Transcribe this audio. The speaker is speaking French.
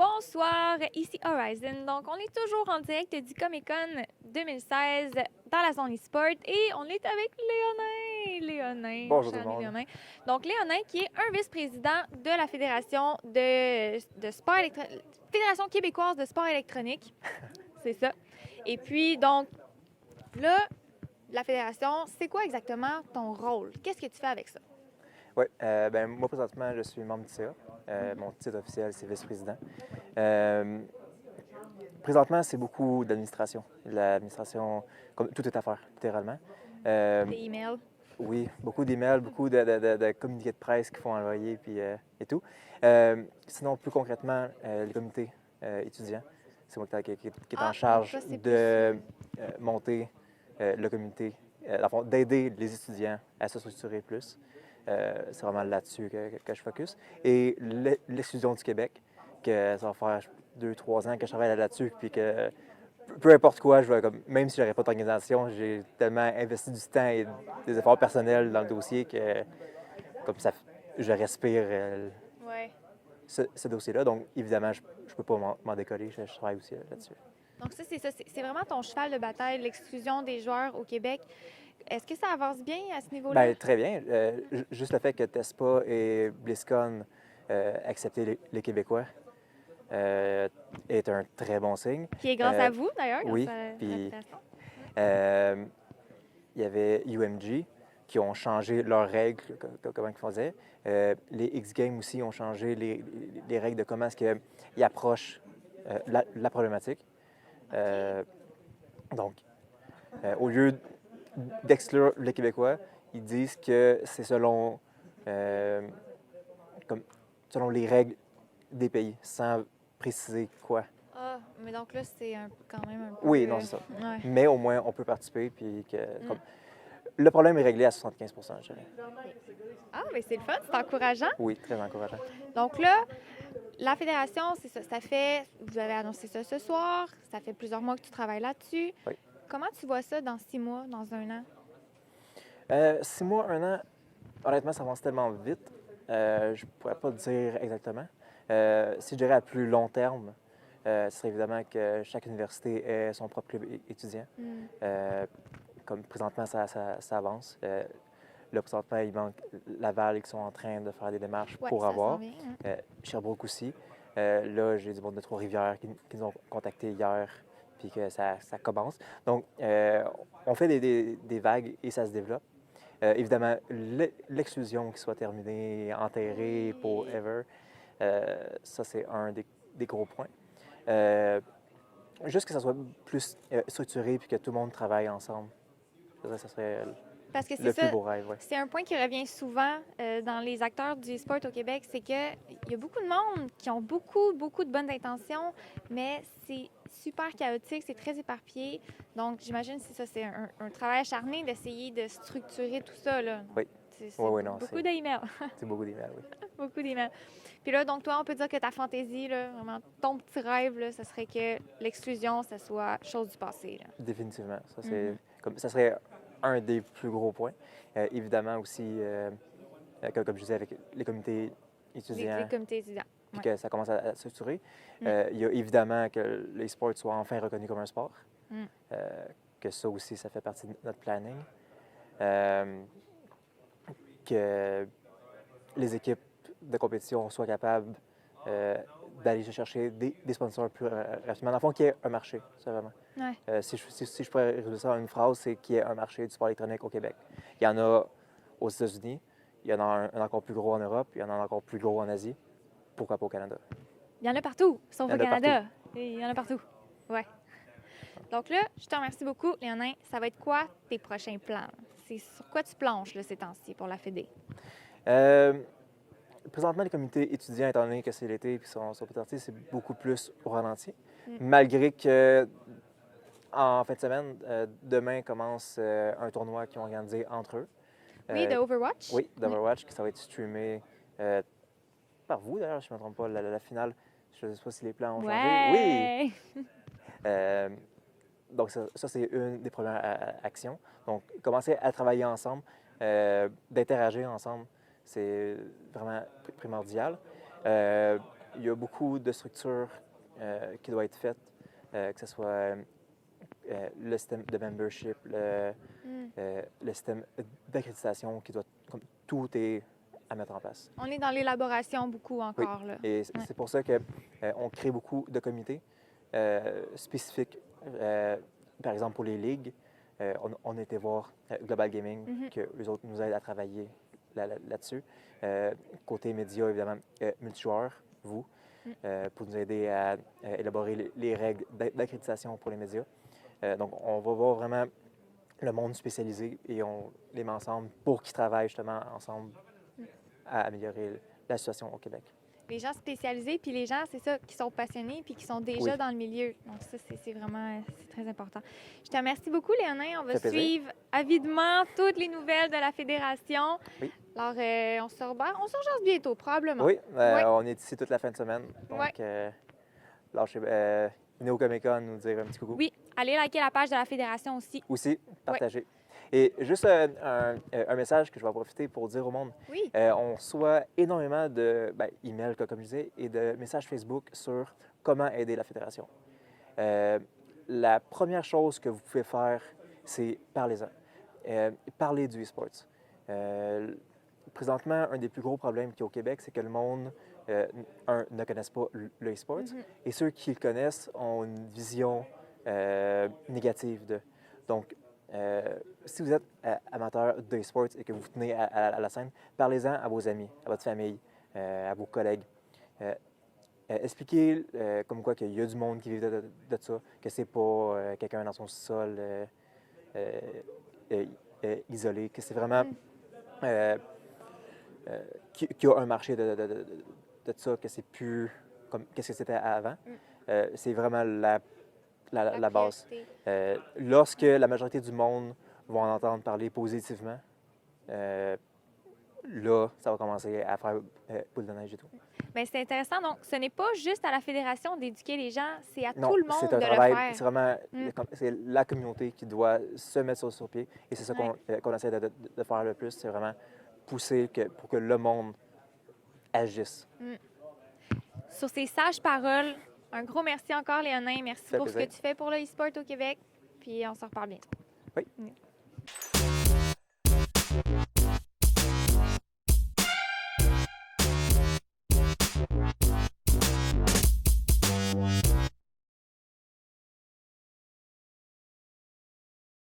Bonsoir, ici Horizon. Donc, on est toujours en direct du Comic-Con 2016 dans la zone e-sport et on est avec Léonin, mon Bonjour tout cher le ami monde. Léonin. Donc, Léonin qui est un vice-président de la Fédération de sport Fédération québécoise de sport électronique. C'est ça. Et puis, donc, là, la fédération, c'est quoi exactement ton rôle? Qu'est-ce que tu fais avec ça? Oui, moi présentement, je suis membre du CA. Mon titre officiel, c'est vice-président. Euh, Présentement, c'est beaucoup d'administration. L'administration, comme tout est à faire, littéralement. Des emails? Oui, beaucoup d'emails, beaucoup de communiqués de presse qu'il faut envoyer et tout. Sinon, plus concrètement, les comités étudiants, c'est moi qui est en Donc charge toi, c'est plus... de monter le comité, dans le fond, d'aider les étudiants à se structurer plus. C'est vraiment là-dessus que je focus. Et l'exclusion du Québec, que ça va faire 2-3 ans que je travaille là-dessus, puis que peu importe quoi, je vais même si j'aurais pas d'organisation, j'ai tellement investi du temps et des efforts personnels dans le dossier que comme ça, je respire Ouais. ce dossier-là. Donc, évidemment, je ne peux pas m'en décoller. Je travaille aussi là-dessus. Donc ça, c'est ça. C'est vraiment ton cheval de bataille, l'exclusion des joueurs au Québec. Est-ce que ça avance bien à ce niveau-là? Bien, très bien. Juste le fait que TESPA et BlizzCon accepté les Québécois est un très bon signe. Qui est grâce à vous, d'ailleurs, grâce Oui, à la puis fédération. il y avait UMG qui ont changé leurs règles, comment ils faisaient. Les X-Games aussi ont changé les règles de comment est-ce qu'ils approchent la problématique. Euh, donc, au lieu d'exclure les Québécois, ils disent que c'est euh, comme, selon les règles des pays, sans préciser quoi. Ah, mais donc là, c'est quand même un peu... Oui, non, c'est ça. Ouais. Mais au moins, on peut participer, puis le problème est réglé à 75 je dirais. Ah, mais c'est le fun, c'est encourageant. Oui, très encourageant. Donc là, la fédération, c'est ça. Ça fait... Vous avez annoncé ça ce soir. Ça fait plusieurs mois que tu travailles là-dessus. Oui. Comment tu vois ça dans 6 mois, dans 1 an? 6 mois, 1 an, honnêtement, ça avance tellement vite. Je ne pourrais pas dire exactement. Si je dirais à plus long terme, ce serait évidemment que chaque université ait son propre club étudiant. Comme présentement, ça avance. Là, présentement, il manque Laval qui sont en train de faire des démarches Ouais, pour ça s'en avoir. vient. Sherbrooke aussi. Là, j'ai du monde de Trois-Rivières qui nous ont contactés hier, puis que ça commence. Donc, on fait des vagues et ça se développe. Évidemment, l'exclusion qui soit terminée, enterrée pour ever, ça, c'est un des gros points. Juste que ça soit plus structuré puis que tout le monde travaille ensemble. Ça serait Parce que c'est le plus ça, beau rêve, ouais. c'est un point qui revient souvent dans les acteurs du sport au Québec, c'est qu'il y a beaucoup de monde qui ont beaucoup de bonnes intentions, mais c'est super chaotique, c'est très éparpillé. Donc, j'imagine que c'est ça, c'est un travail acharné d'essayer de structurer tout ça, là. Oui. C'est Oui, non, beaucoup d'emails. c'est beaucoup d'emails, oui. Beaucoup d'emails. Puis là, donc toi, on peut dire que ta fantaisie, là, vraiment ton petit rêve, là, ce serait que l'exclusion, ça soit chose du passé, là. Définitivement. Ça, ça serait un des plus gros points. Évidemment aussi, comme je disais, avec les comités étudiants, Les comités étudiants. puis Ouais. que ça commence à se structurer. Il y a évidemment que les sports soient enfin reconnus comme un sport. Que ça aussi, ça fait partie de notre planning. Que les équipes de compétition soient capables d'aller chercher des sponsors plus rapidement. Dans le fond, qu'il y ait un marché, c'est vraiment. Ouais. Si je pourrais résumer ça en une phrase, c'est qu'il y ait un marché du sport électronique au Québec. Il y en a aux États-Unis, il y en a un encore plus gros en Europe, il y en a un encore plus gros en Asie. Pourquoi pas au Canada? Il y en a partout, sauf Il y au en a Canada. partout. Et il y en a partout. Ouais. Donc là, je te remercie beaucoup, Léonin. Ça va être quoi tes prochains plans? C'est sur quoi tu planches là, ces temps-ci pour la Fédé? Présentement, les comités étudiants, étant donné que c'est l'été et qu'ils sont pas sortis, c'est beaucoup plus au ralenti. Malgré que en fin de semaine, demain commence un tournoi qu'ils ont organisé entre eux. Oui, de Overwatch? Oui, d'Overwatch, que ça va être streamé par vous d'ailleurs, si je ne me trompe pas, la finale. Je ne sais pas si les plans ont changé. Oui! Ouais! Donc ça c'est une des premières actions. Donc, commencer à travailler ensemble, d'interagir ensemble, c'est vraiment primordial. il y a beaucoup de structures qui doivent être faites, que ce soit le système de membership, le système d'accréditation qui doit, comme tout est à mettre en place. On est dans l'élaboration beaucoup encore. Là. Et c'est pour ça qu'on crée beaucoup de comités spécifiques. Par exemple, pour les ligues, on a été voir Global Gaming, que eux autres nous aident à travailler là-dessus. Côté médias, évidemment, Multijoueur, vous, pour nous aider à élaborer les règles d'accréditation pour les médias. Donc, on va voir vraiment le monde spécialisé et on les met ensemble pour qu'ils travaillent justement ensemble à améliorer la situation au Québec. Les gens spécialisés, puis les gens, c'est ça, qui sont passionnés, puis qui sont déjà dans le milieu. Donc ça, c'est vraiment très important. Je te remercie beaucoup, Léonin. On va suivre avidement toutes les nouvelles de la Fédération. Oui. Alors, on se rejase bientôt, probablement. Oui, on est ici toute la fin de semaine. Donc, venez au Comic-Con nous dire un petit coucou. Oui, allez liker la page de la Fédération aussi. Aussi, partagez. Et juste un message que je vais profiter pour dire au monde. Oui. On reçoit énormément de emails, comme je disais, et de messages Facebook sur comment aider la Fédération. La première chose que vous pouvez faire, c'est parlez-en. Parlez du e-sports. Présentement, un des plus gros problèmes qu'il y a au Québec, c'est que le monde, ne connaisse pas le e-sport. Et ceux qui le connaissent ont une vision négative de. Donc, si vous êtes amateur de sport et que vous tenez à la scène, parlez-en à vos amis, à votre famille, à vos collègues. Expliquez comme quoi qu'il y a du monde qui vit de ça, que c'est pas quelqu'un dans son sol isolé, que c'est vraiment qu'il y a un marché de ça, que c'est plus comme qu'est-ce que c'était avant. C'est vraiment la base. Lorsque la majorité du monde va en entendre parler positivement, là, ça va commencer à faire boule de neige et tout. Bien, c'est intéressant. Donc, ce n'est pas juste à la Fédération d'éduquer les gens, c'est à Non, tout le monde c'est un de travail, le faire. c'est vraiment c'est la communauté qui doit se mettre sur pied. Et c'est ça qu'on essaie de faire le plus, c'est vraiment pousser pour que le monde agisse. Sur ces sages paroles, un gros merci encore, Léonin. Merci pour ce que tu fais pour le e-sport au Québec. Puis on se reparle bientôt. Oui.